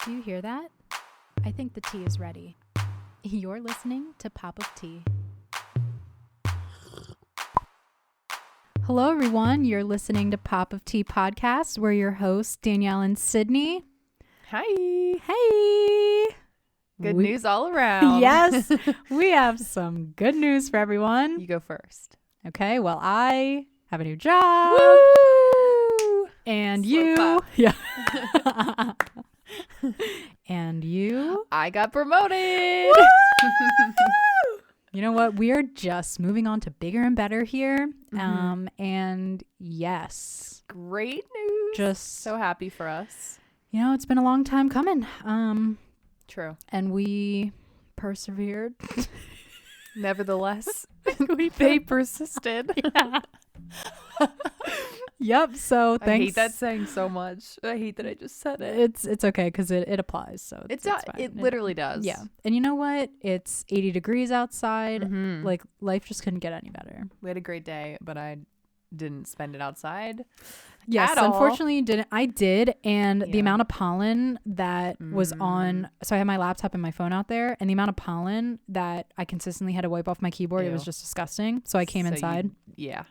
Do you hear that? I think the tea is ready. You're listening to Pop of Tea. Hello, everyone. You're listening to Pop of Tea podcast. We're your hosts, Danielle and Sydney. Hi. Hey. Good news all around. Yes, we have some good news for everyone. You go first. Okay, well, I have a new job. Woo! And Slow you. clap. Yeah. And you. I got promoted. You know what? We are just moving on to bigger and better here. Mhm. And yes, Great news. just So happy for us. you know, it's been a long time coming. True. And we persevered. Nevertheless, we they persisted. Yeah. Yep. So I thanks. hate that saying so much. I hate that I just said it. It's okay because it applies. So It's fine. it literally does. Yeah. And you know what? It's 80 degrees outside. Mhm. Like life just couldn't get any better. We had a great day, but I didn't spend it outside. Yes, At all. unfortunately you didn't. I did, and the Yeah. amount of pollen that was on. So I had my laptop and my phone out there, and the amount of pollen that I consistently had to wipe off my keyboard, it was Ew. just disgusting. So I came inside. Yeah.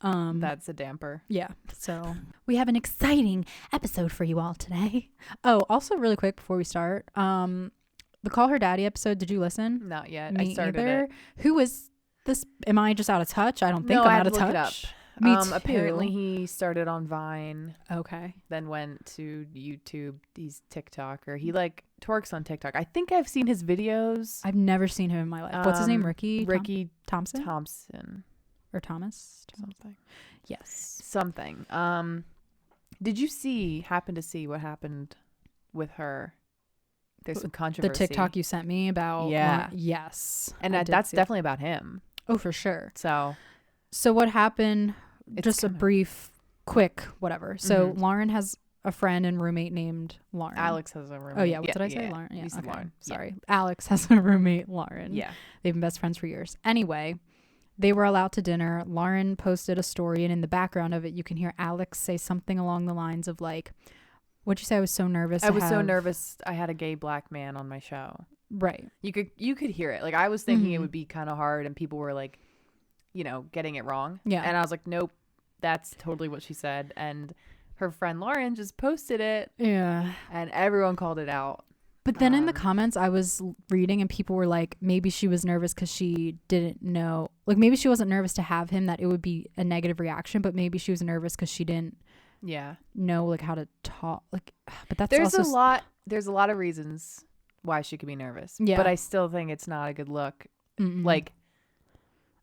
That's a damper. Yeah. So we have an exciting episode for you all today. Oh, also really quick before we start, the Call Her Daddy episode. Did you listen? Not yet. Me I started either. it. Who is this? Am I just out of touch? I don't think No, I'm I out had of to look it touch. up. Me too. Apparently he started on Vine, Okay. then went to YouTube. He's TikToker. He like twerks on TikTok. I think I've seen his videos. I've never seen him in my life. What's his name? Ricky Thompson Thompson or Thomas? something. Yes. Something. Did you happen to see what happened with her? There's some The controversy. TikTok you sent me about. Yeah. Yes. And I did that's see it. definitely about him. Oh, for sure. So What happened? It's Just a kinda- brief, quick, whatever. So Mhm. Lauren has a friend and roommate named Lauren. Alex has a roommate. Oh yeah. What did I say? Lauren. Yeah. You said Okay. Lauren. Sorry. Alex has a roommate, Lauren. Yeah. They've been best friends for years. Anyway, they were allowed to dinner. Lauren posted a story, and in the background of it, you can hear Alex say something along the lines of like, "What'd you say? I was so nervous. I was so nervous. I had a gay black man on my show. Right. You could hear it. Like I was thinking it Mhm. would be kind of hard, and people were like, getting it wrong. Yeah. And I was like, nope, that's totally what she said. And her friend Lauren just posted it, Yeah. and everyone called it out. But then in the Um, comments I was reading, and people were like, maybe she was nervous because she didn't know, like maybe she wasn't nervous to have him, that it would be a negative reaction, but maybe she was nervous because she didn't Yeah. know like how to talk. Like, but that's There's also There's a lot of reasons why she could be nervous. Yeah. But I still think it's not a good look. Mm-mm. Like,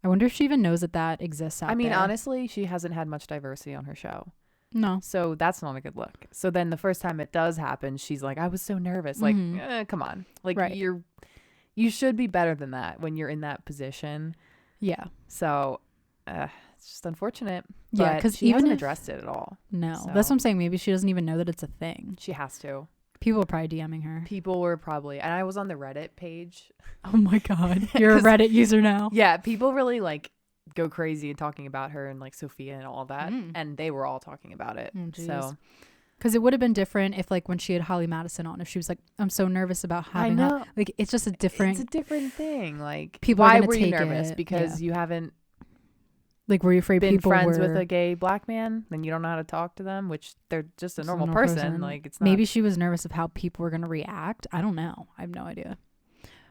I wonder if she even knows that exists out I mean, there. honestly, she hasn't had much diversity on her show. No. So that's not a good look. So then the first time it does happen, she's like, I was so nervous. Like, Mhm. come on. Like, Right. you should be better than that when you're in that position. Yeah. So it's just unfortunate. Yeah, But because she even hasn't if, addressed it at all. no, So- that's what I'm saying. Maybe she doesn't even know that it's a thing. She has to. People are probably DMing her. People were probably, and I was on the Reddit page. Oh my God. You're a 'Cause- Reddit user now. Yeah, people really like go crazy and talking about her and like Sophia and all that. Mm. And they were all talking about it. Oh, geez. So Because it would have been different if, like, when she had Holly Madison on, if she was like, I'm so nervous about having I her. know. Like, it's just a different, It's a different thing. Like, People are why gonna were you take nervous? it, Because yeah. you haven't like, were you afraid been people friends were with a gay black man, then you don't know how to talk to them, which they're just a just normal person. Like, it's not. Maybe she was nervous of how people were going to react. I don't know. I have no idea.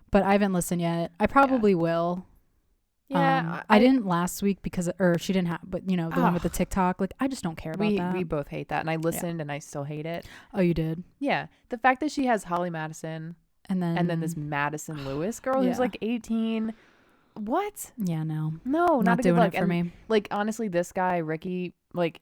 But I haven't listened yet. I probably will. Yeah, I didn't last week because, or she didn't have, but you know, the one with the Ugh. TikTok, like, I just don't care about that. we both hate that, and I listened and I still hate it. Oh, you did? Yeah, the fact that she has Holly Madison And then this Madison Lewis girl who's Yeah. like 18. What? Yeah, no. No, not a good doing look. it for And, me. like, honestly, this guy Ricky, like,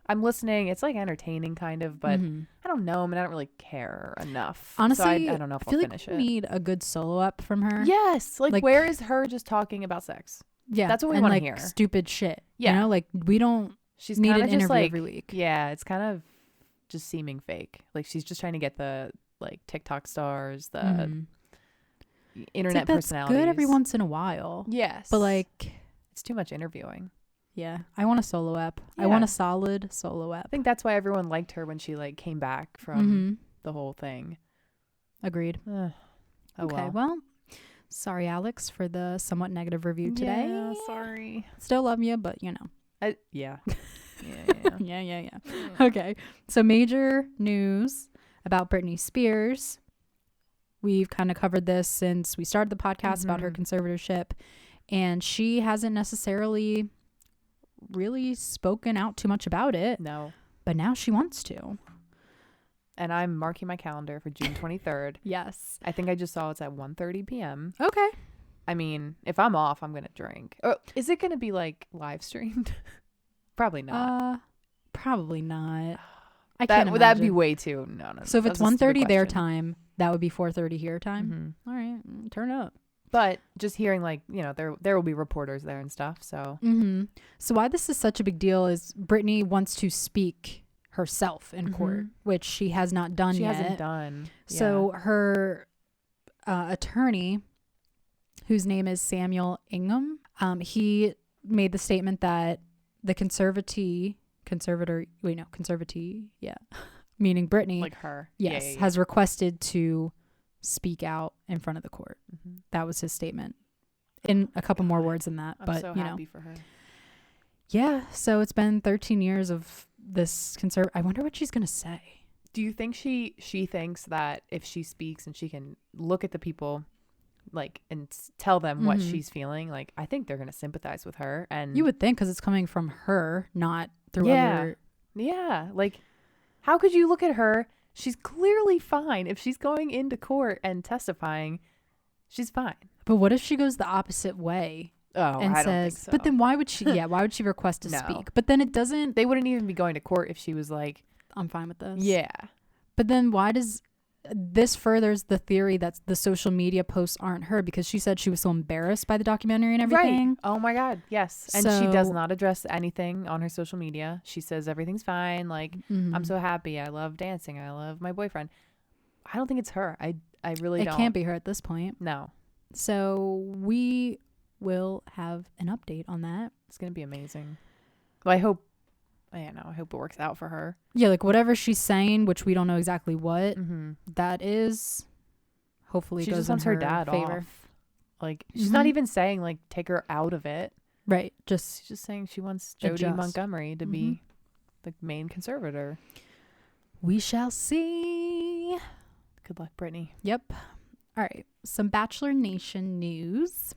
I'm listening. It's like entertaining, kind of, but Mhm. I don't know. I mean, I don't really care enough. Honestly, so I don't know if I feel I'll like finish we it. need a good solo up from her. Yes, like, Like- where is her just talking about sex? Yeah. That's what we and, wanna like, hear. stupid shit. Yeah. You know, like, we don't She's need kind an of just interview like, every week. yeah, it's kind of just seeming fake. Like, she's just trying to get the like TikTok stars, the Mhm. It's internet like, that's personalities. good every once in a while. Yes, But like, it's too much interviewing. yeah, I want a solo ep. I Yeah. want a solid solo I ep. think that's why everyone liked her when she like came back from Mm-hmm. the whole thing. Agreed. Oh, Okay, well, sorry, Alex, for the somewhat negative review today. Yeah, sorry. Still love you, but you know. Yeah. Yeah. Okay, so major news about Britney Spears. We've kind of covered this since we started the podcast about her conservatorship, and she hasn't necessarily really spoken out too much about it. No. But now she wants to. And I'm marking my calendar for June 23rd. Yes. I think I just saw it's at 1:30 p.m. Okay. I mean, if I'm off, I'm going to drink. Oh, is it going to be like live streamed? Probably not. Probably not. I can't imagine. That'd be way too. No. So if it's That's a stupid 1:30 their question. time, that would be 4:30 here time. All right, turn up. But just hearing like, there will be reporters there and stuff. So. So why this is such a big deal is Britney wants to speak herself in court, which she has not done yet. She hasn't done. So her attorney, whose name is Samuel Ingham, he made the statement that the conservator, meaning Britney, like her, yes, has requested to speak out in front of the court. That was his statement. In a couple more words than that, but I'm so happy for her. Yeah, so it's been 13 years of this I wonder what she's gonna say. Do you think she thinks that if she speaks and she can look at the people like and tell them what she's feeling, like I think they're gonna sympathize with her? And You would think, because it's coming from her, not through other. Yeah, like how could you look at her? She's clearly fine. If she's going into court and testifying, she's fine. But what if she goes the opposite way? Oh, and I says, don't think so. But then why would she? Yeah, why would she request to No. speak? But then it doesn't. They wouldn't even be going to court if she was like, I'm fine with this. yeah. But then why does this furthers the theory that the social media posts aren't her, because she said she was so embarrassed by the documentary and everything. Right. Oh my God. Yes. And she does not address anything on her social media. She says everything's fine. Like, I'm so happy. I love dancing. I love my boyfriend. I don't think it's her. I really don't. It can't be her at this point. No. So we will have an update on that. It's going to be amazing. Well, I hope it works out for her. Yeah, like whatever she's saying, which we don't know exactly what that is, hopefully she goes just in wants her dad favor. off. Like, she's not even saying like take her out of it. Right. She's just saying she wants Jodie Montgomery to be the main conservator. We shall see. Good luck, Britney. Yep. All right. Some Bachelor Nation news.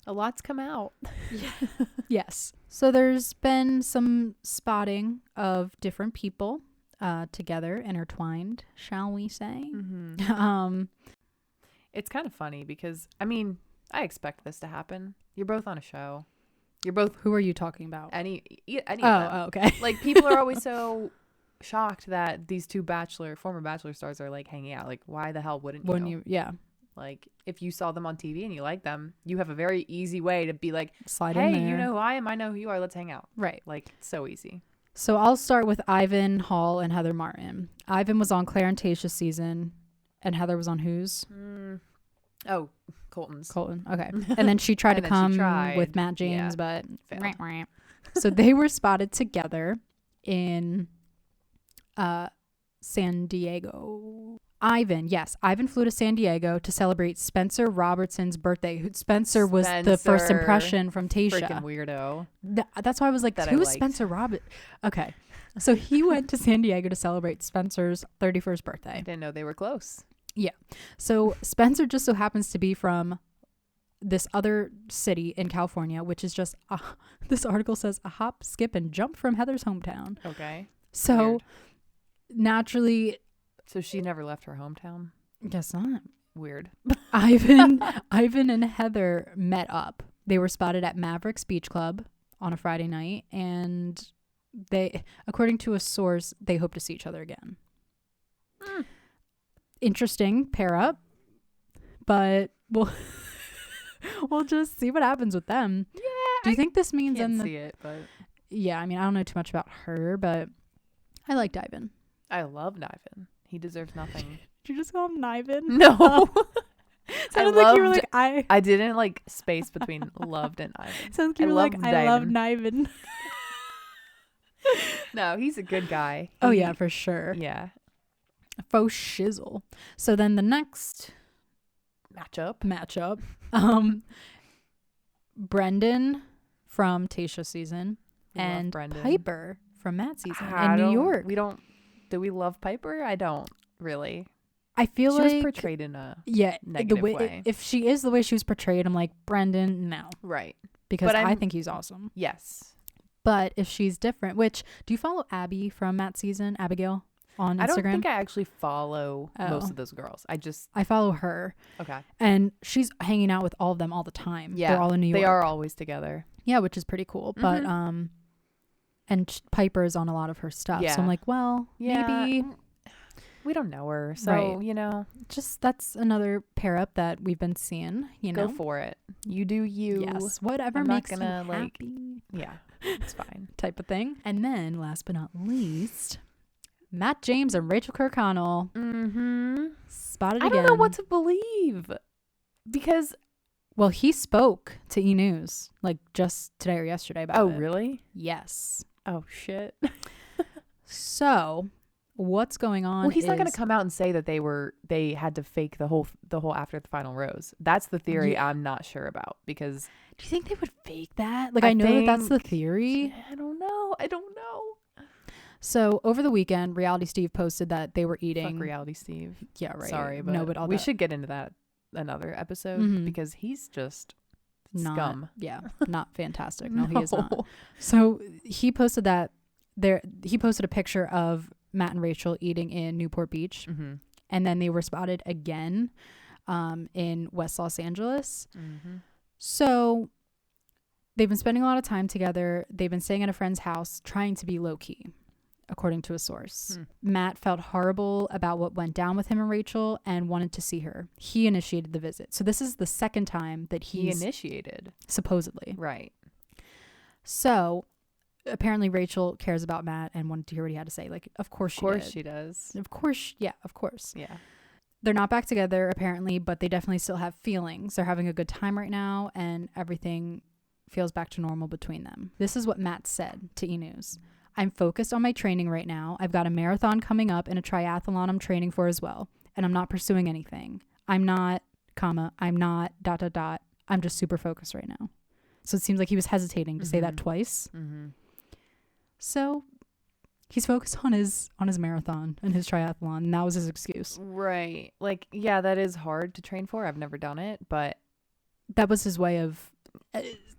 A lot's come out. Yes. So there's been some spotting of different people together, intertwined, shall we say. It's kind of funny because, I mean, I expect this to happen. You're both on a show. You're both... Who are you talking about? Any of them. Oh, okay. Like, people are always so shocked that these two former Bachelor stars are, like, hanging out. Like, why the hell wouldn't you? Yeah. Like, if you saw them on TV and you like them, you have a very easy way to be like, slide hey, in there. you know who I am, I know who you are, let's hang out. Right. Like, it's so easy. So I'll start with Ivan Hall and Heather Martin. Ivan was on Claire and Tayshia's season, and Heather was on whose? Oh, Colton's. Colton. Okay. And then she tried to come with Matt James, but failed. So they were spotted together in San Diego. Ivan flew to San Diego to celebrate Spencer Robertson's birthday. Spencer was the first impression from Tayshia. Freaking weirdo. That's why I was like, who is Spencer Robert? Okay. So he went to San Diego to celebrate Spencer's 31st birthday. I didn't know they were close. Yeah. So Spencer just so happens to be from this other city in California, which is just, this article says, a hop, skip, and jump from Heather's hometown. Okay. So Weird. Naturally... So she never left her hometown? Guess not. Weird. Ivan and Heather met up. They were spotted at Mavericks Beach Club on a Friday night, and they, according to a source, they hope to see each other again. Interesting pair up, but we'll just see what happens with them. Yeah. Do you think this means can't see it, but yeah, I mean, I don't know too much about her, but I liked Ivan. I love Ivan. He deserves nothing. Did you just call him Niven? No. Sounded like you were like, I didn't like space between loved and Ivan. Sounds like you were like, I love Niven. No, he's a good guy. Oh, yeah, for sure. Yeah. Faux shizzle. So then the next matchup, Brendan from Tayshia season and Piper from Matt's season in New York. Do we love Piper? I don't really. I feel she like was portrayed in a negative way. If she is the way she was portrayed, I'm like, Brendan, no. Right. Because I think he's awesome. Yes. But if she's different, which, do you follow Abby from Matt's season, Abigail, on Instagram? I don't think I actually follow most of those girls. I follow her. Okay. And she's hanging out with all of them all the time. Yeah. They're all in New York. They are always together. Yeah, which is pretty cool. But, and Piper is on a lot of her stuff. Yeah. So I'm like, well, maybe. We don't know her. So, just that's another pair up that we've been seeing, Go for it. You do you. Yes. Whatever makes you happy. Yeah. It's fine. Type of thing. And then last but not least, Matt James and Rachael Kirkconnell. Spotted again. I don't know what to believe. Because. Well, he spoke to E! News like just today or yesterday about it. Oh, really? Yes. Oh, shit. So what's going on? Well, he's not going to come out and say that they had to fake the whole after the final rose. That's the theory I'm not sure about, because do you think they would fake that? Like, I know that's the theory. I don't know. So over the weekend, Reality Steve posted that they were eating. Fuck Reality Steve. Yeah, right. Sorry, but we should get into that another episode because he's just scum. Yeah, not fantastic. No, he is not. So he posted that he posted a picture of Matt and Rachael eating in Newport Beach, and then they were spotted again in West Los Angeles. So they've been spending a lot of time together. They've been staying at a friend's house, trying to be low-key, according to a source. Matt felt horrible about what went down with him and Rachael and wanted to see her. He initiated the visit. So this is the second time that he initiated, supposedly. Right. So apparently Rachael cares about Matt and wanted to hear what he had to say. Like, of course she does. Of course. Yeah, of course. Yeah. They're not back together apparently, but they definitely still have feelings. They're having a good time right now and everything feels back to normal between them. This is what Matt said to E! News. I'm focused on my training right now. I've got a marathon coming up and a triathlon I'm training for as well. And I'm not pursuing anything. I'm not, I'm not, ... I'm just super focused right now. So it seems like he was hesitating to say that twice. So he's focused on his marathon and his triathlon, and that was his excuse. Right. Like, yeah, that is hard to train for. I've never done it, but that was his way of.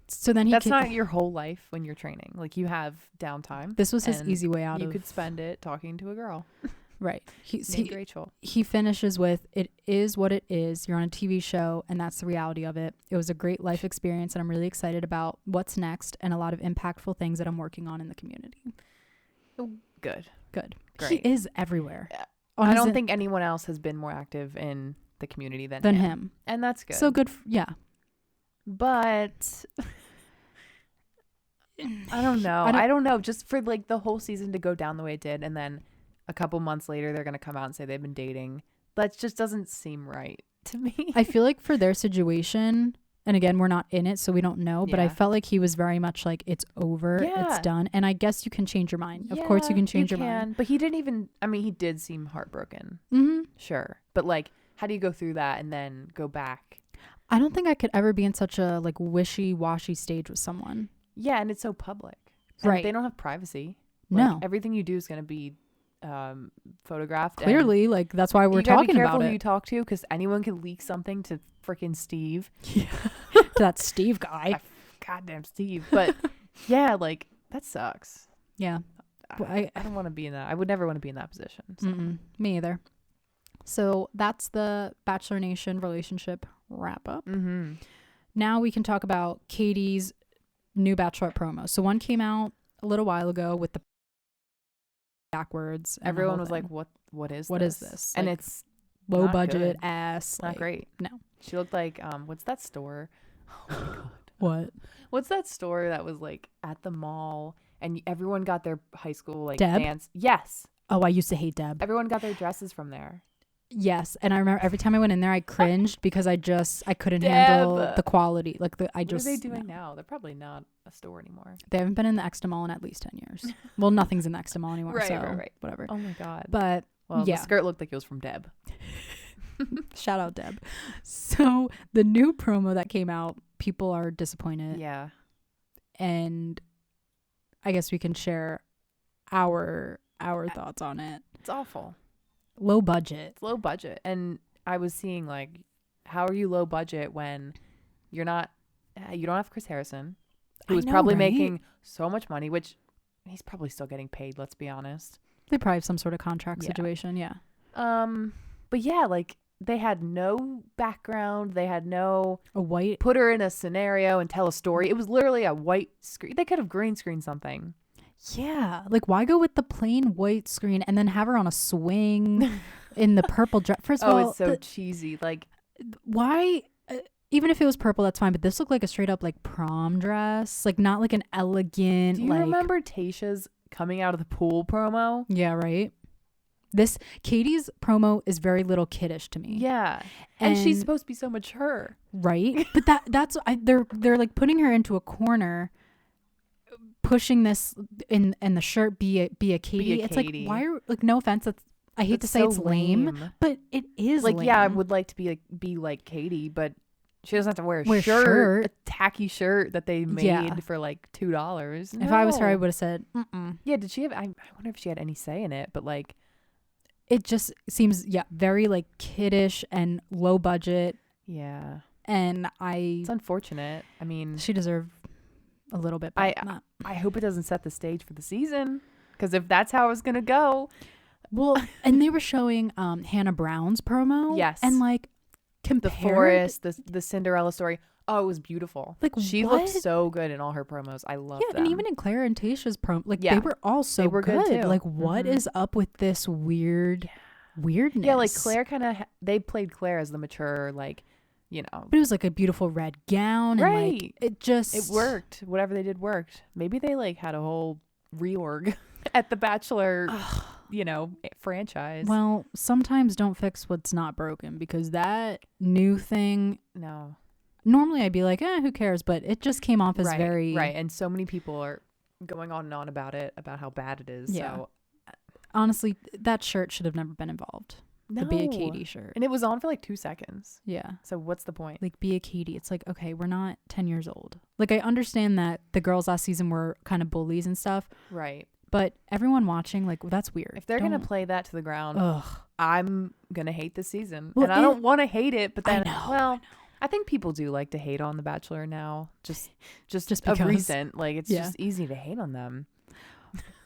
So then that's not your whole life when you're training. Like, you have downtime. This was his easy way out. You could spend it talking to a girl. Right. Rachel. He finishes with, "It is what it is. You're on a TV show, and that's the reality of it. It was a great life experience, and I'm really excited about what's next and a lot of impactful things that I'm working on in the community." Good. Great. He He is everywhere. I don't think anyone else has been more active in the community than him. And that's good. So good. Yeah. But I don't know. I don't know. Just for like the whole season to go down the way it did, and then a couple months later they're going to come out and say they've been dating. That just doesn't seem right to me. I feel like for their situation, and again, we're not in it, so we don't know, but I felt like he was very much like, it's over, it's done. And I guess you can change your mind. Of course you can change your mind. But he didn't even, he did seem heartbroken. Sure. But like, how do you go through that and then go back? I don't think I could ever be in such a like wishy-washy stage with someone. Yeah, and it's so public. And right. They don't have privacy. No. Everything you do is going to be photographed. Clearly, like that's why we're talking about it. You gotta be careful who you talk to, because anyone can leak something to freaking Steve. Yeah. To that Steve guy. Goddamn Steve. But yeah, like that sucks. Yeah. I don't want to be in that. I would never want to be in that position. So. Me either. So that's the Bachelor Nation relationship wrap up. Now we can talk about Katie's new Bachelorette promo. So one came out a little while ago with the backwards. Everyone was like, what is this? And like, it's low budget ass. Not great. No. She looked like, what's that store? Oh my God. What? What's that store that was like at the mall and everyone got their high school like Deb? dance? Yes. Oh, I used to hate Deb. Everyone got their dresses from there. Yes, and I remember every time I went in there, I cringed because I couldn't handle the quality. Like what are they doing now? They're probably not a store anymore. They haven't been in the Exta Mall in at least 10 years. Well, nothing's in the Exta Mall anymore. Right, so right. Whatever. Oh my God. But Well, the skirt looked like it was from Deb. Shout out Deb. So the new promo that came out, people are disappointed. Yeah. And I guess we can share our thoughts on it. It's awful. Low budget. It's low budget. And I was seeing like, how are you low budget when you don't have Chris Harrison, who is probably making so much money, which he's probably still getting paid, let's be honest. They probably have some sort of contract situation. Yeah. But yeah, like they had no background. They had no white, put her in a scenario and tell a story. It was literally a white screen. They could have green screened something. Yeah. Like why go with the plain white screen and then have her on a swing in the purple dress? First of all, it's so cheesy. Like why, even if it was purple, that's fine. But this looked like a straight up like prom dress, like not like an elegant. Do you remember Tayshia's coming out of the pool promo? Yeah, right. Katie's promo is very little kiddish to me. Yeah, and she's supposed to be so mature, right? But they're like putting her into a corner, pushing this in the shirt be a Katie. It's like why are like no offense, I hate to say it's lame, but it is like lame. Yeah, I would like to be like Katie, but she doesn't have to wear a shirt, a tacky shirt that they made for like $2. If I was her, I would have said, mm-mm. Yeah, did she have? I wonder if she had any say in it, but like, it just seems very like kiddish and low budget. Yeah, and it's unfortunate. I mean, she deserved a little bit. I hope it doesn't set the stage for the season, because if that's how it's gonna go. Well, and they were showing Hannah Brown's promo. Yes. And like the forest, the Cinderella story. Oh, it was beautiful. Like she looked so good in all her promos. I loved them. And even in Claire and Tayshia's promo, like they were all so good too. Like what is up with this weirdness? Yeah, like Claire they played Claire as the mature, like, you know. But it was like a beautiful red gown. Right. And like it worked. Whatever they did worked. Maybe they like had a whole reorg at the Bachelor franchise. Well, sometimes don't fix what's not broken, because that new thing. No. Normally I'd be like, who cares? But it just came off as very... Right, and so many people are going on and on about it, about how bad it is. Yeah. So honestly, that shirt should have never been involved. No. The Be a Katie shirt. And it was on for like 2 seconds. Yeah. So what's the point? Like, Be a Katie. It's like, okay, we're not 10 years old. Like, I understand that the girls last season were kind of bullies and stuff. Right. But everyone watching, like, that's weird. If they're going to play that to the ground, I'm going to hate this season. Well, and I don't want to hate it, but then, I think people do like to hate on The Bachelor now. Just because. Of recent. Like, it's just easy to hate on them.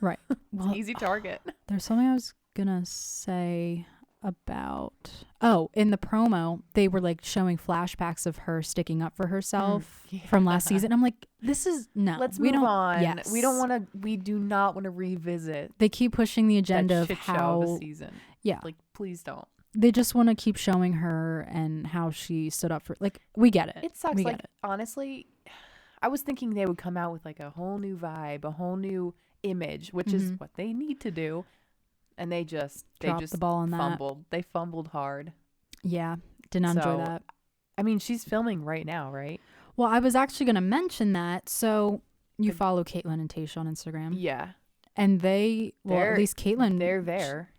Right. Well, easy target. There's something I was going to say about... Oh, in the promo, they were, like, showing flashbacks of her sticking up for herself from last season. I'm like, this is... No. Let's move on. Yes. We do not want to revisit... They keep pushing the agenda of how... the season. Yeah. Like, please don't. They just want to keep showing her and how she stood up for, like, we get it. It sucks. Like, honestly, I was thinking they would come out with like a whole new vibe, a whole new image, which is what they need to do. And they just dropped the ball on fumbled. They fumbled hard. Yeah. Did not enjoy that. I mean, she's filming right now, right? Well, I was actually going to mention that. So you follow Caitlin and Tayshia on Instagram. Yeah. And at least Caitlin. They're there.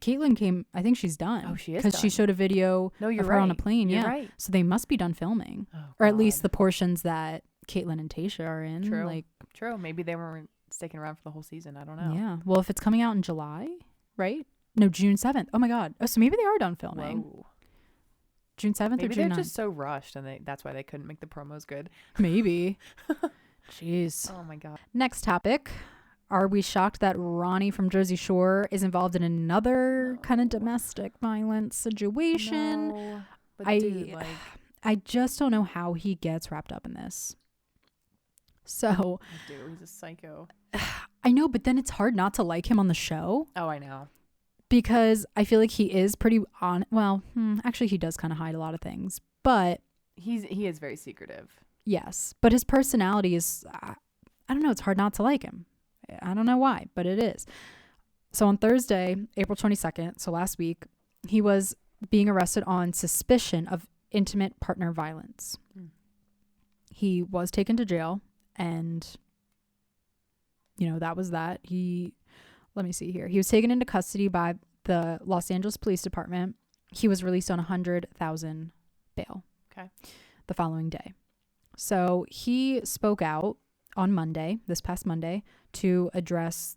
Caitlin came, I think she's done. Oh, she is because she showed a video of her on a plane. You're right. So they must be done filming. Or at least the portions that Caitlin and Tayshia are in. True. Maybe they weren't sticking around for the whole season. I don't know. Yeah. Well, if it's coming out in July, right? No, June 7th. Oh my God. Oh, so maybe they are done filming. Whoa. June 7th maybe or June 9th? They're just so rushed and that's why they couldn't make the promos good. Maybe. Jeez. Oh my God. Next topic. Are we shocked that Ronnie from Jersey Shore is involved in another kind of domestic violence situation? No, but I just don't know how he gets wrapped up in this. So he's a psycho. I know, but then it's hard not to like him on the show. Oh, I know. Because I feel like he is pretty actually he does kind of hide a lot of things, but he is very secretive. Yes, but his personality is I don't know, it's hard not to like him. I don't know why, but it is. So on Thursday, April 22nd, so last week, he was being arrested on suspicion of intimate partner violence. He was taken to jail, and that was that. Let me see here. He was taken into custody by the Los Angeles Police Department. He was released on $100,000 bail. Okay. The following day. So he spoke out on Monday, this past Monday, to address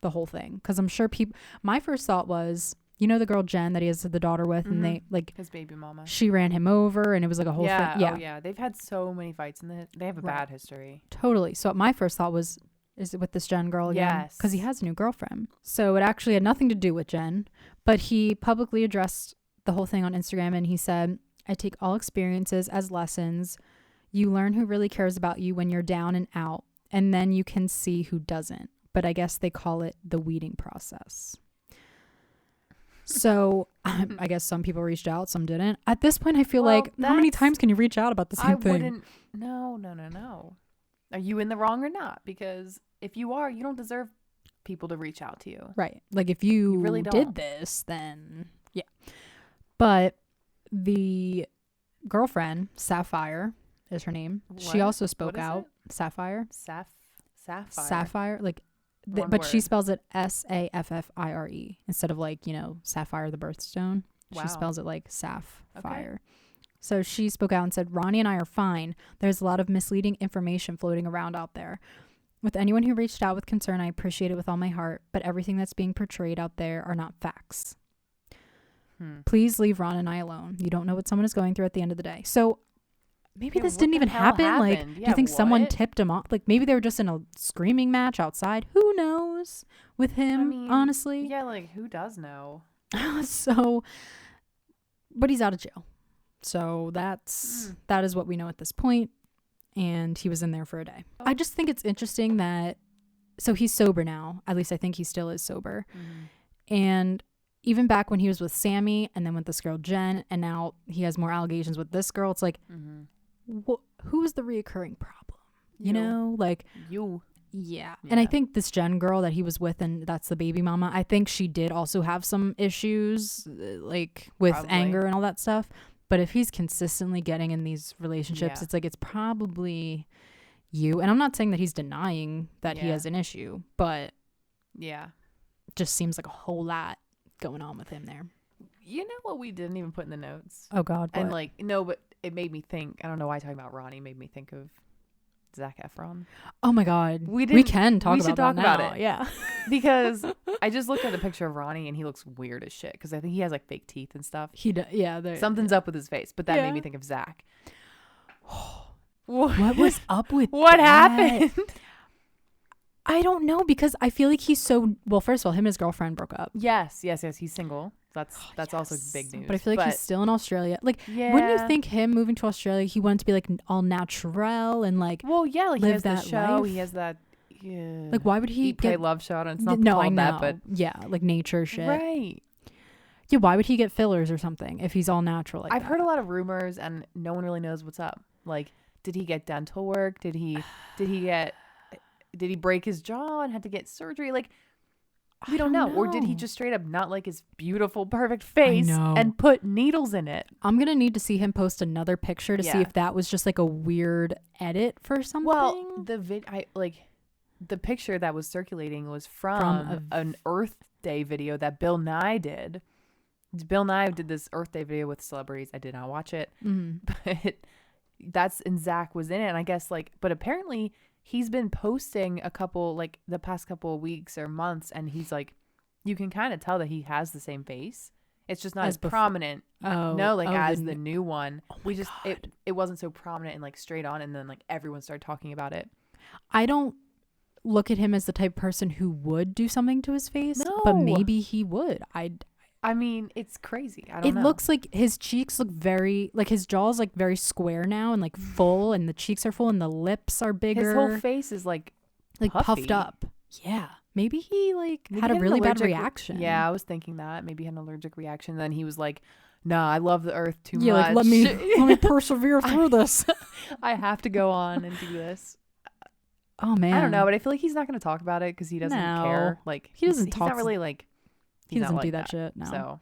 the whole thing. Because I'm sure people, my first thought was, you know, the girl Jen that he has the daughter with, and they like his baby mama. She ran him over, and it was like a whole thing. Yeah. Oh yeah. They've had so many fights, and they have a bad history. Totally. So my first thought was, is it with this Jen girl again? Yes. Because he has a new girlfriend. So it actually had nothing to do with Jen, but he publicly addressed the whole thing on Instagram, and he said, I take all experiences as lessons. You learn who really cares about you when you're down and out, and then you can see who doesn't. But I guess they call it the weeding process. So I guess some people reached out, some didn't. At this point, I feel like, how many times can you reach out about the same thing? No. Are you in the wrong or not? Because if you are, you don't deserve people to reach out to you. Right. Like if you really did this, then yeah. But the girlfriend, Sapphire is her name. What? She also spoke out. Sapphire. Sapphire. Like, but she spells it Saffire instead of like, you know, Sapphire the birthstone. Wow. She spells it like Sapphire. Okay. So she spoke out and said, Ronnie and I are fine. There's a lot of misleading information floating around out there. With anyone who reached out with concern, I appreciate it with all my heart, but everything that's being portrayed out there are not facts. Please leave Ron and I alone. You don't know what someone is going through at the end of the day. So maybe this didn't even happen. Like, do you think someone tipped him off? Like, maybe they were just in a screaming match outside. Who knows with him, honestly? Yeah, like, who does know? So, but he's out of jail. So that is what we know at this point. And he was in there for a day. I just think it's interesting that, so he's sober now. At least I think he still is sober. And even back when he was with Sammy and then with this girl Jen, and now he has more allegations with this girl, it's like, who's the reoccurring problem? You know, like you. Yeah. And I think this Jen girl that he was with, and that's the baby mama, I think she did also have some issues like with anger and all that stuff. But if he's consistently getting in these relationships, it's like, it's probably you. And I'm not saying that he's denying that he has an issue, but just seems like a whole lot going on with him there. You know what we didn't even put in the notes? Oh God. What? And like, no, but it made me think, I don't know why talking about Ronnie made me think of Zac Efron. Oh my God. We can talk about it. Yeah. Because I just looked at a picture of Ronnie and he looks weird as shit. Because I think he has like fake teeth and stuff. He does. Yeah. Something's up with his face. But that made me think of Zac. What was up with what happened? I don't know, because I feel like he's so, well, first of all, him and his girlfriend broke up. Yes. He's single. That's also big news. But I feel like he's still in Australia. Like, wouldn't you think him moving to Australia, he wanted to be like all natural and like, well, yeah, like live he has that the show. life. He has that. Like, why would he Eat, Pray, Love show? And it's not no, called I know. that, but yeah, like nature shit. Right. Yeah, why would he get fillers or something if he's all natural like I've that? heard a lot of rumors and no one really knows what's up. Like, did he get dental work? Did he break his jaw and had to get surgery? Like, we don't know. Or did he just straight up not like his beautiful, perfect face and put needles in it? I'm going to need to see him post another picture to see if that was just like a weird edit for something. Well, the picture that was circulating was from an Earth Day video that Bill Nye did. Bill Nye did this Earth Day video with celebrities. I did not watch it. But and Zac was in it. And I guess but apparently he's been posting a couple, like the past couple of weeks or months, and he's like, you can kind of tell that he has the same face. It's just not as prominent. As the new one. It wasn't so prominent and like straight on, and then like everyone started talking about it. I don't look at him as the type of person who would do something to his face, but maybe he would. I mean, it's crazy. I don't know. It looks like his cheeks look very, like his jaw's like very square now and like full, and the cheeks are full and the lips are bigger. His whole face is like puffed up. Yeah. Maybe he had a really bad reaction. Yeah, I was thinking that. Maybe he had an allergic reaction. Then he was like, nah, I love the earth too much. Like, let me persevere through this. I have to go and do this. Oh man. I don't know, but I feel like he's not going to talk about it because he doesn't care. Like, he's not really like, he doesn't do that shit. No. So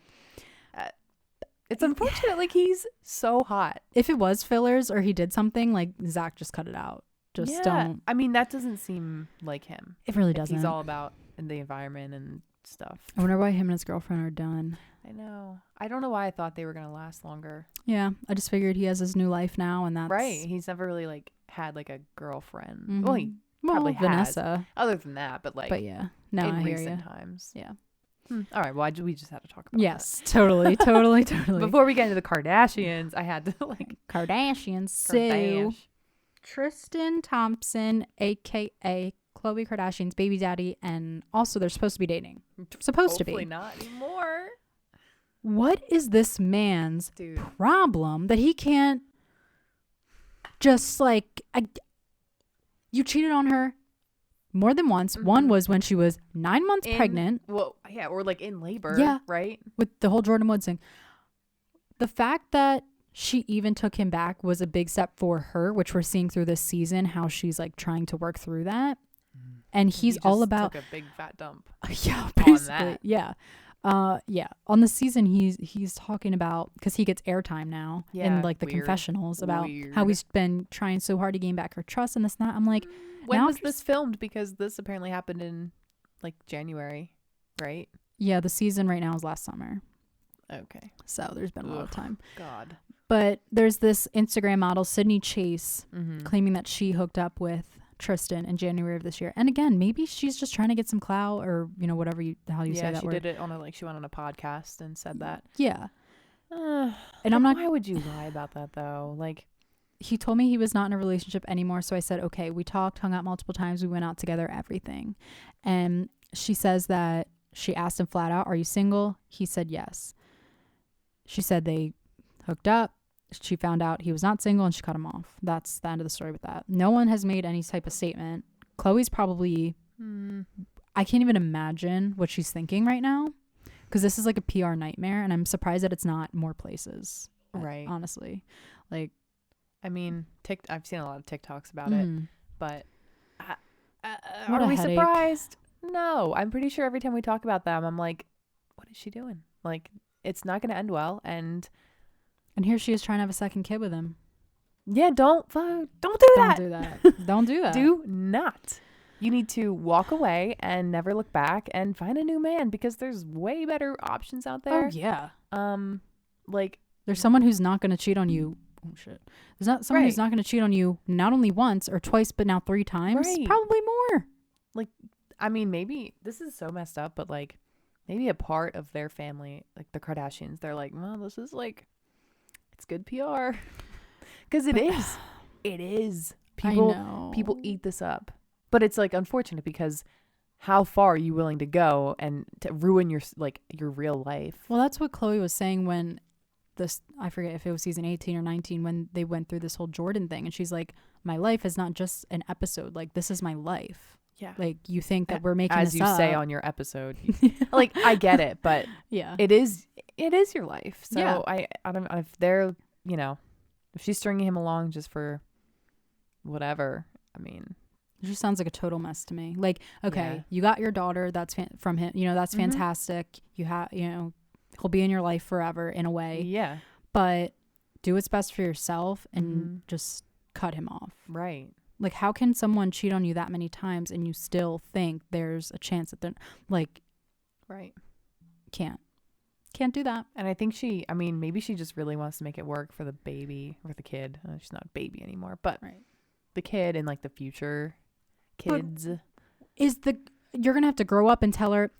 it's unfortunate. Like, he's so hot. If it was fillers or he did something, like, Zac just cut it out. Just don't. I mean, that doesn't seem like him. It really doesn't. He's all about the environment and stuff. I wonder why him and his girlfriend are done. I know. I don't know why I thought they were going to last longer. Yeah. I just figured he has his new life now, and that's... Right. He's never really, like, had, like, a girlfriend. Mm-hmm. Well, he probably has. Vanessa. Other than that, but, like... But, yeah. No, in I hear recent you. times. Yeah. All right. Well, we just had to talk about yes, totally. Before we get into the Kardashians, I had to, like... Kardashians. So, Tristan Thompson, a.k.a. Khloe Kardashian's baby daddy, and also they're supposed to be dating. Hopefully not anymore. What is this man's problem that he can't just like... you cheated on her more than once. Mm-hmm. One was when she was 9 months pregnant. Well, yeah, or like in labor, right? With the whole Jordan Woods thing. The fact that she even took him back was a big step for her, which we're seeing through this season, how she's like trying to work through that. And he's all about... took a big fat dump. Yeah, basically. Yeah. On the season he's talking about, because he gets airtime now in like the confessionals about how he's been trying so hard to gain back her trust and this and that. I'm like, when was this filmed? Because this apparently happened in like January, right? Yeah, the season right now is last summer. Okay, so there's been a lot of time. God. But there's this Instagram model, Sydney Chase, claiming that she hooked up with Tristan in January of this year. And again, maybe she's just trying to get some clout, or whatever the hell you say that word. Yeah, she did it on she went on a podcast and said that. Yeah. And I'm not... Why would you lie about that though? Like, he told me he was not in a relationship anymore, so I said, okay. We talked, hung out multiple times, we went out together, everything. And she says that she asked him flat out, are you single? He said yes. She said they hooked up. She found out he was not single and she cut him off. That's the end of the story with that. No one has made any type of statement. Khloe's probably... I can't even imagine what she's thinking right now, because this is like a PR nightmare, and I'm surprised that it's not more places. Right. Honestly. Like... I mean, I've seen a lot of TikToks about it, but are we surprised? No. I'm pretty sure every time we talk about them, I'm like, what is she doing? Like, it's not going to end well, and here she is trying to have a second kid with him. Yeah, don't do that. Don't do that. Don't do that. Do not. You need to walk away and never look back and find a new man, because there's way better options out there. Oh, yeah. Like, there's someone who's not going to cheat on you. Oh, shit. There's not someone who's not going to cheat on you not only once or twice, but now 3 times. Right. Probably more. Like, I mean, maybe this is so messed up, but like, maybe a part of their family, like the Kardashians, they're like, well, this is like, it's good PR. Because it is. People eat this up. But it's like unfortunate, because how far are you willing to go and to ruin your real life? Well, that's what Khloe was saying when I forget if it was season 18 or 19, when they went through this whole Jordan thing. And she's like, my life is not just an episode. Like, this is my life. Yeah. Like, you think that we're making as this you up. say on your episode. Like, I get it, but yeah, it is your life. So yeah. I don't, if they're, if she's stringing him along just for whatever, I mean, it just sounds like a total mess to me. Like, okay, you got your daughter, that's from him, that's fantastic. You have, he'll be in your life forever in a way. Yeah. But do what's best for yourself and just cut him off. Right. Like, how can someone cheat on you that many times and you still think there's a chance that they're like, right. Can't do that. And I think maybe she just really wants to make it work for the baby or the kid. She's not a baby anymore, but the kid and like the future kids. But you're going to have to grow up and tell her,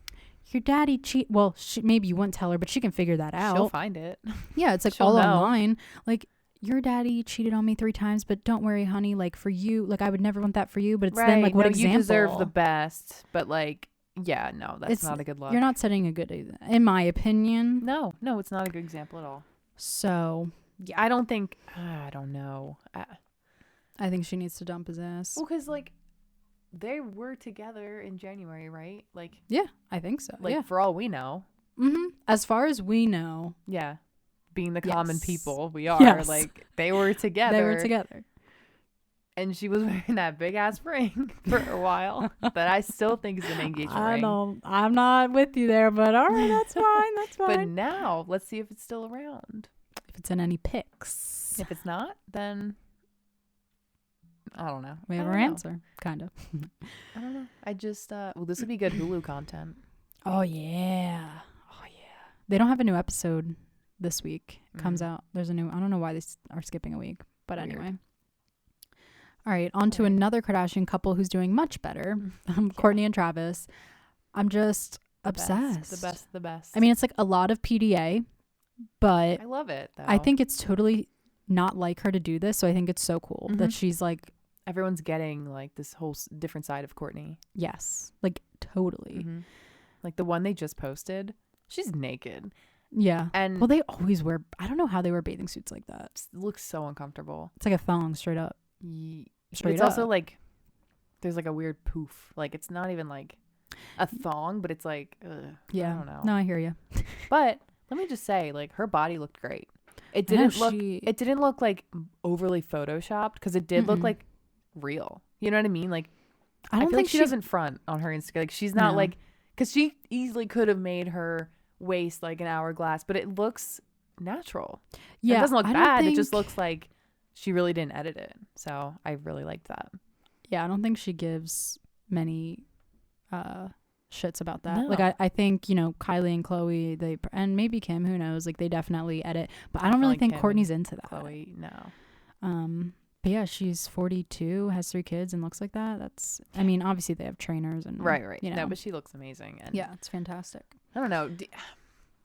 your daddy cheat. Well, maybe you wouldn't tell her, but she can figure that out. She'll find it. Yeah, it's like all online. Like, your daddy cheated on me 3 times, but don't worry, honey. Like, for you, like, I would never want that for you. But it's then like, what example? You deserve the best, but like, yeah, no, that's not a good look. You're not setting a good, in my opinion. No, it's not a good example at all. So, yeah, I don't know. I think she needs to dump his ass. Well, because like, they were together in January, right? Like, yeah, I think so. Like, for all we know. As far as we know. Yeah. Being the common people we are, like, they were together. And she was wearing that big ass ring for a while that I still think is an engagement ring. I know. I'm not with you there, but all right, that's fine. That's fine. But now, let's see if it's still around. If it's in any pics. If it's not, then I don't know. We have our answer, kind of. I don't know. I just, this would be good Hulu content. Oh yeah. They don't have a new episode this week. Comes out. There's a new. I don't know why they are skipping a week, but Weird. anyway. All right, on to another Kardashian couple who's doing much better. Kourtney and Travis. I'm just obsessed. The best. I mean, it's like a lot of PDA, but I love it though. I think it's totally not like her to do this, so I think it's so cool that she's like, everyone's getting like this whole different side of Kourtney. yes, like totally. Like the one they just posted, she's naked. Yeah. And well, they always wear, I don't know how they wear bathing suits like that. it looks so uncomfortable. It's like a thong straight up. It's also like there's like a weird poof. Like it's not even like a thong, but it's like yeah. I don't know. No, I hear you. But let me just say, like, her body looked great. It didn't look like overly photoshopped, because it did look like real. You know what I mean? Like, I feel like she doesn't front on her Instagram. Like, she's not like, because she easily could have made her waist like an hourglass, but it looks natural. Yeah, it doesn't look bad. It just looks like she really didn't edit it. So I really liked that. Yeah, I don't think she gives many shits about that. No. Like I think, you know, Kylie and Khloe, and maybe Kim, who knows, like they definitely edit, but I don't really think Kourtney's into that. Khloe, no. But yeah, she's 42, has 3 kids, and looks like that. That's, I mean, obviously they have trainers and right. You know. No, but she looks amazing. And yeah, it's fantastic. I don't know.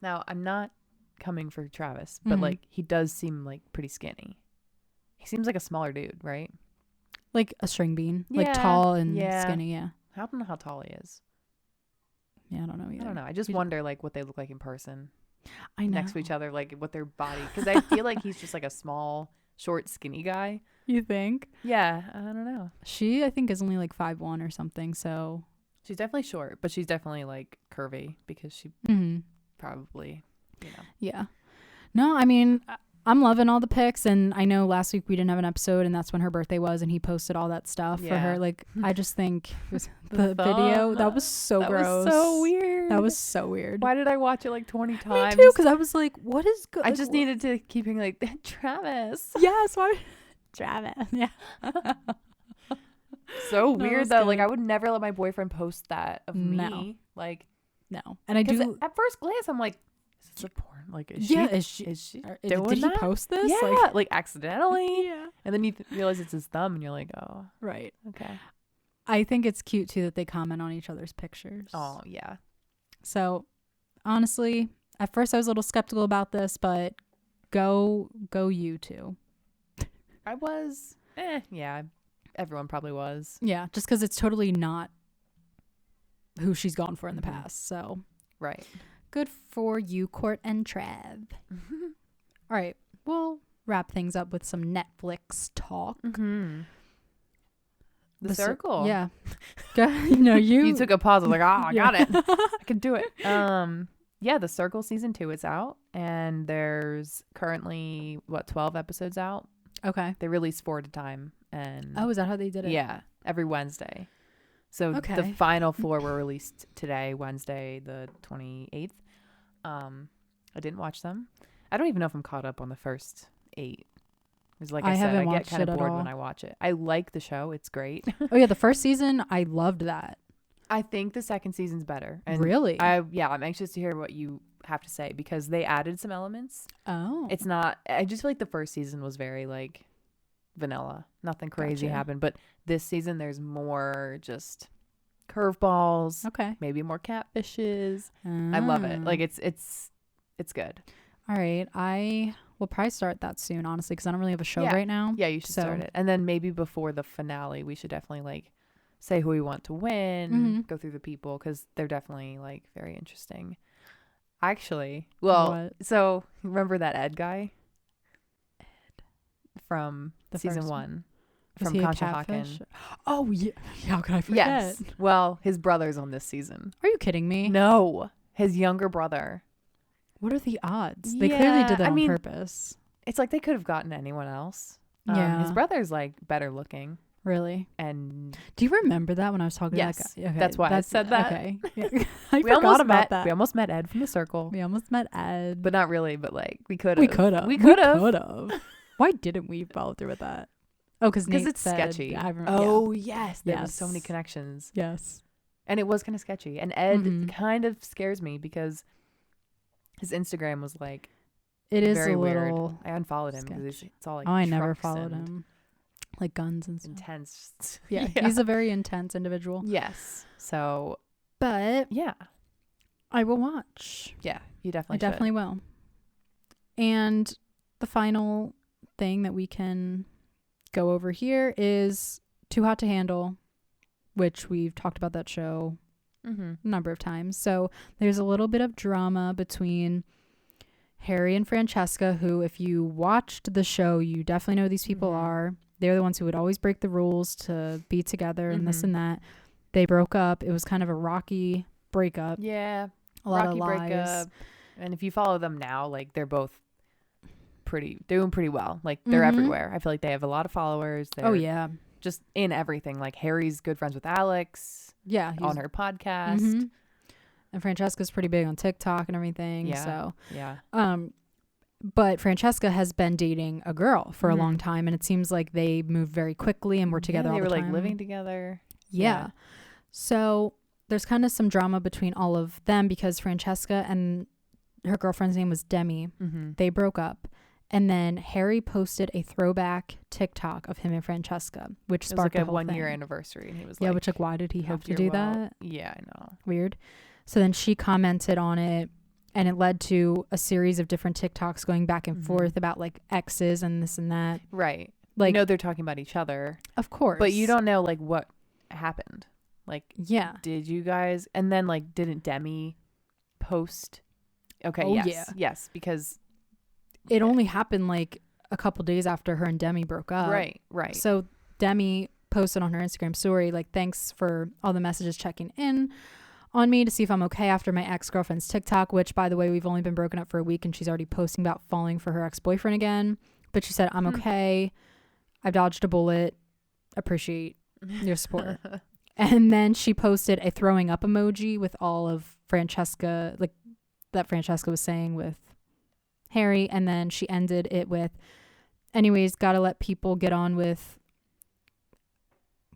Now I'm not coming for Travis, but like he does seem like pretty skinny. He seems like a smaller dude, right? Like a string bean, like tall and skinny. Yeah. I don't know how tall he is. Yeah, I don't know either. I don't know. I just wonder like what they look like in person. I know. Next to each other, like what their body, because I feel like he's just like a small, short, skinny guy. You think? Yeah, I don't know. She, I think, is only like 5'1" or something. So she's definitely short, but she's definitely like curvy because she probably, you know. Yeah. No, I mean, I'm loving all the pics, and I know last week we didn't have an episode, and that's when her birthday was, and he posted all that stuff for her. Like, I just think the video, that was so gross. That was so weird. That was so weird. Why did I watch it like 20 times? Me too, because I was like, what is good? I just needed to keep hearing like, Travis. Yes, why? Travis. Yeah. So weird though. Good. Like, I would never let my boyfriend post that of me. Like, no. And I do. At first glance, I'm like, is this a porn? Like, is she did he post this? Yeah, like accidentally. Yeah. And then you realize it's his thumb, and you're like, oh, right. Okay. I think it's cute too that they comment on each other's pictures. Oh yeah. So honestly, at first I was a little skeptical about this, but go you two. I was. Yeah. Everyone probably was. Yeah, just because it's totally not who she's gone for in the past. So right. Good for you, Court and Trev. All right, we'll wrap things up with some Netflix talk. The Circle. Yeah. You took a pause. I was like, I got it. I can do it. Yeah, The Circle season 2 is out, and there's currently 12 episodes out. Okay. They release 4 at a time, and is that how they did it? Yeah, every Wednesday. So the final 4 were released today, Wednesday, the 28th. I didn't watch them. I don't even know if I'm caught up on the first 8. Because like I said, I get kind of bored when I watch it. I like the show. It's great. Oh, yeah. The first season, I loved that. I think the second season's better. And really? I'm anxious to hear what you have to say, because they added some elements. Oh. It's not, I just feel like the first season was very like vanilla. Nothing crazy happened. But this season, there's more just curveballs. Okay. Maybe more catfishes. I love it. Like it's good. All right. I will probably start that soon, honestly, because I don't really have a show right now. Yeah, you should start it. And then maybe before the finale, we should definitely like say who we want to win, go through the people, because they're definitely like very interesting. Actually, so remember that Ed guy? From the season 1 from Conshohocken. Oh yeah, how could I forget? Yes. Well, his brother's on this season. Are you kidding me? No, his younger brother. What are the odds? They clearly did that on purpose. It's like they could have gotten anyone else. His brother's like better looking. Really? And do you remember that when I was talking to that guy? Okay, that's why I said that. Okay. Yeah. I forgot about that. We almost met Ed from The Circle. We almost met Ed. But not really, but like we could have. We could have. Why didn't we follow through with that? Oh, because it's sketchy. Yes. There was so many connections. Yes. And it was kind of sketchy. And Ed kind of scares me because his Instagram was like, it is very a weird. I unfollowed him because it's all like, I never followed him. Like guns and stuff. Intense. Yeah, he's a very intense individual. Yes. So, but yeah, I will watch. Yeah, you definitely definitely will. And the final thing that we can go over here is Too Hot to Handle, which we've talked about that show a number of times. So there's a little bit of drama between Harry and Francesca, who, if you watched the show, you definitely know who these people are. They're the ones who would always break the rules to be together and this and that. They broke up. It was kind of a rocky breakup. Yeah. A lot of lies. Breakup. And if you follow them now, like, they're both doing pretty well. Like, they're everywhere. I feel like they have a lot of followers. They're just in everything. Like, Harry's good friends with Alex. Yeah. On her podcast. And Francesca's pretty big on TikTok and everything. Yeah. So, yeah. But Francesca has been dating a girl for a long time, and it seems like they moved very quickly and were together all the time. They were like living together. Yeah. So there's kind of some drama between all of them because Francesca and her girlfriend's name was Demi. They broke up. And then Harry posted a throwback TikTok of him and Francesca, which sparked like a whole 1 thing. year anniversary. And he was which, like, why did he have to do that? Yeah, I know. Weird. So then she commented on it, and it led to a series of different TikToks going back and forth about, like, exes and this and that. Right. Like, you know they're talking about each other. Of course. But you don't know, like, what happened. Like, yeah. Did you guys? And then, like, didn't Demi post? Okay, yes. Yes, because it only happened, like, a couple days after her and Demi broke up. Right. So Demi posted on her Instagram story, like, thanks for all the messages checking in on me to see if I'm okay after my ex-girlfriend's TikTok, which, by the way, we've only been broken up for a week and she's already posting about falling for her ex-boyfriend again. But she said, I'm okay. I've dodged a bullet. Appreciate your support. And then she posted a throwing up emoji with all of Francesca, like, that Francesca was saying with Harry. And then she ended it with, anyways, gotta let people get on with,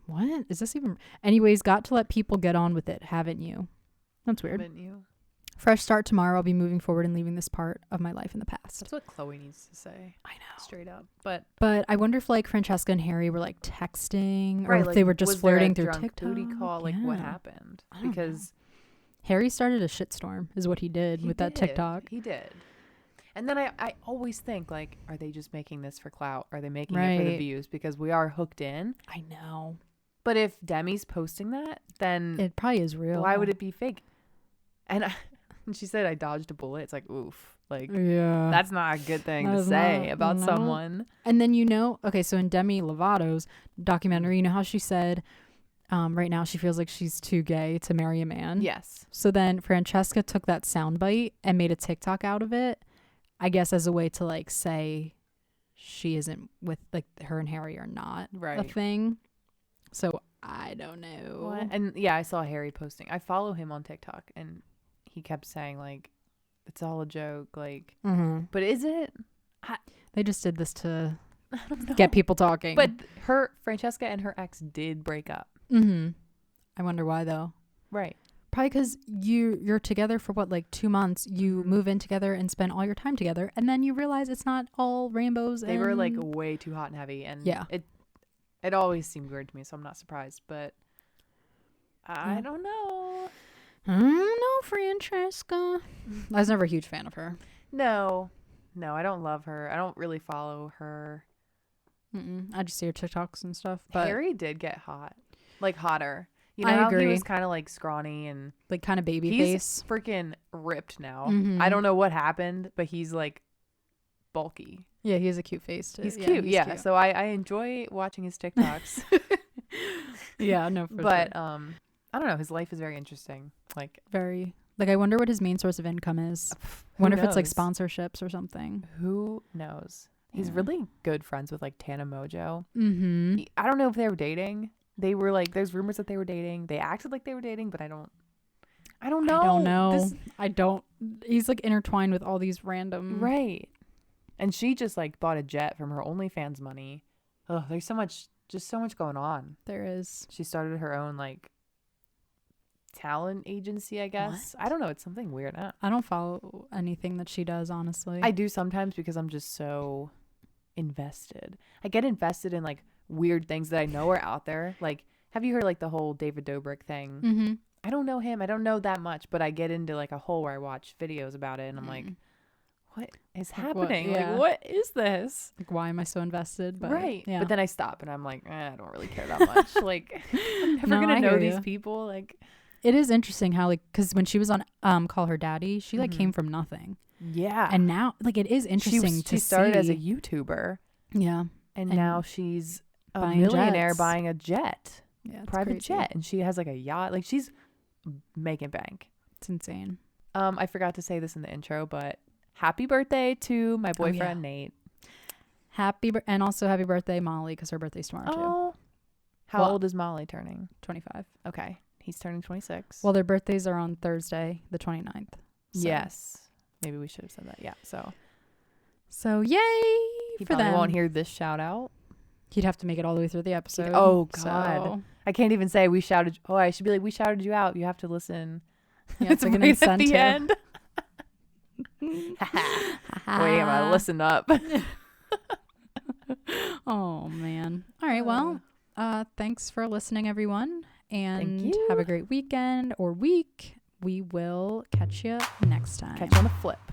what is this even? Anyways, got to let people get on with it, haven't you? That's weird. Haven't you? Fresh start tomorrow. I'll be moving forward and leaving this part of my life in the past. That's what Khloe needs to say. I know. Straight up. But I wonder if, like, Francesca and Harry were, like, texting, or right, if like, they were just flirting through drunk TikTok. Booty call, like, what happened? Because Harry started a shitstorm is what he did with that TikTok. He did. And then I always think, like, are they just making this for clout? Are they making it for the views? Because we are hooked in. I know. But if Demi's posting that, then it probably is real. Why would it be fake? And she said, I dodged a bullet. It's like, oof. Like, that's not a good thing to say about someone. And then, okay, so in Demi Lovato's documentary, you know how she said right now she feels like she's too gay to marry a man? Yes. So then Francesca took that soundbite and made a TikTok out of it, I guess as a way to, like, say she isn't with, like, her and Harry are not a thing. So I don't know. What? And yeah, I saw Harry posting. I follow him on TikTok, and he kept saying, like, it's all a joke. Like, but is it? They just did this to get people talking. But Francesca and her ex did break up. I wonder why, though. Right. Probably because you're together for what, like 2 months. You move in together and spend all your time together, and then you realize it's not all rainbows. They were, like, way too hot and heavy, and it always seemed weird to me, so I'm not surprised. But I don't know. I don't know, Francesca. I was never a huge fan of her. No, I don't love her. I don't really follow her. I just see her TikToks and stuff. But Harry did get hot, like, hotter. You know I how agree. he was kind of, like, scrawny and, like, kind of baby he's face. Freaking ripped now. I don't know what happened, but he's, like, bulky. Yeah, he has a cute face too. He's cute. He's cute. So I enjoy watching his TikToks. Yeah, no, but sure. I don't know. His life is very interesting. Like, very. Like, I wonder what his main source of income is. Wonder if it's, like, sponsorships or something. Who knows? He's Yeah. really good friends with, like, Tana Mojo. I don't know if they were dating. They were, like, there's rumors that they were dating. They acted like they were dating, but I don't know. He's, like, intertwined with all these random. Right. And she just, like, bought a jet from her OnlyFans money. Oh, there's so much going on. There is. She started her own, like, talent agency, I guess. What? I don't know. It's something weird. I don't follow anything that she does, honestly. I do sometimes because I'm just so invested. I get invested in like weird things that I know are out there. Like, have you heard like the whole David Dobrik thing? Mm-hmm. I don't know him. I don't know that much, but I get into like a hole where I watch videos about it and I'm like, what is happening? Like, what is this? Like, why am I so invested? But, right. Yeah. But then I stop and I'm like, I don't really care that much. Like, I'm never going to know these people. Like, it is interesting how, like, because when she was on Call Her Daddy, she like came from nothing. Yeah. And now, like, it is interesting she started as a YouTuber. Yeah. And now she's a millionaire buying a jet. Yeah. Private jet. And she has like a yacht. Like, she's making bank. It's insane. I forgot to say this in the intro, but happy birthday to my boyfriend, Nate. And also happy birthday, Molly, because her birthday's tomorrow, too. How old is Molly turning? 25. Okay. He's turning 26. Well, their birthdays are on Thursday, the 29th. So. Yes. Maybe we should have said that. Yeah. So yay he for probably them. won't hear this shout out. He'd have to make it all the way through the episode. Oh, God. So. I can't even say we shouted. Oh, I should be like, we shouted you out. You have to listen. Yeah, it's like an incentive. At the end. Wait, I'm going to listen up. Oh, man. All right. Well, thanks for listening, everyone. And have a great weekend or week. We will catch you next time. Catch you on the flip.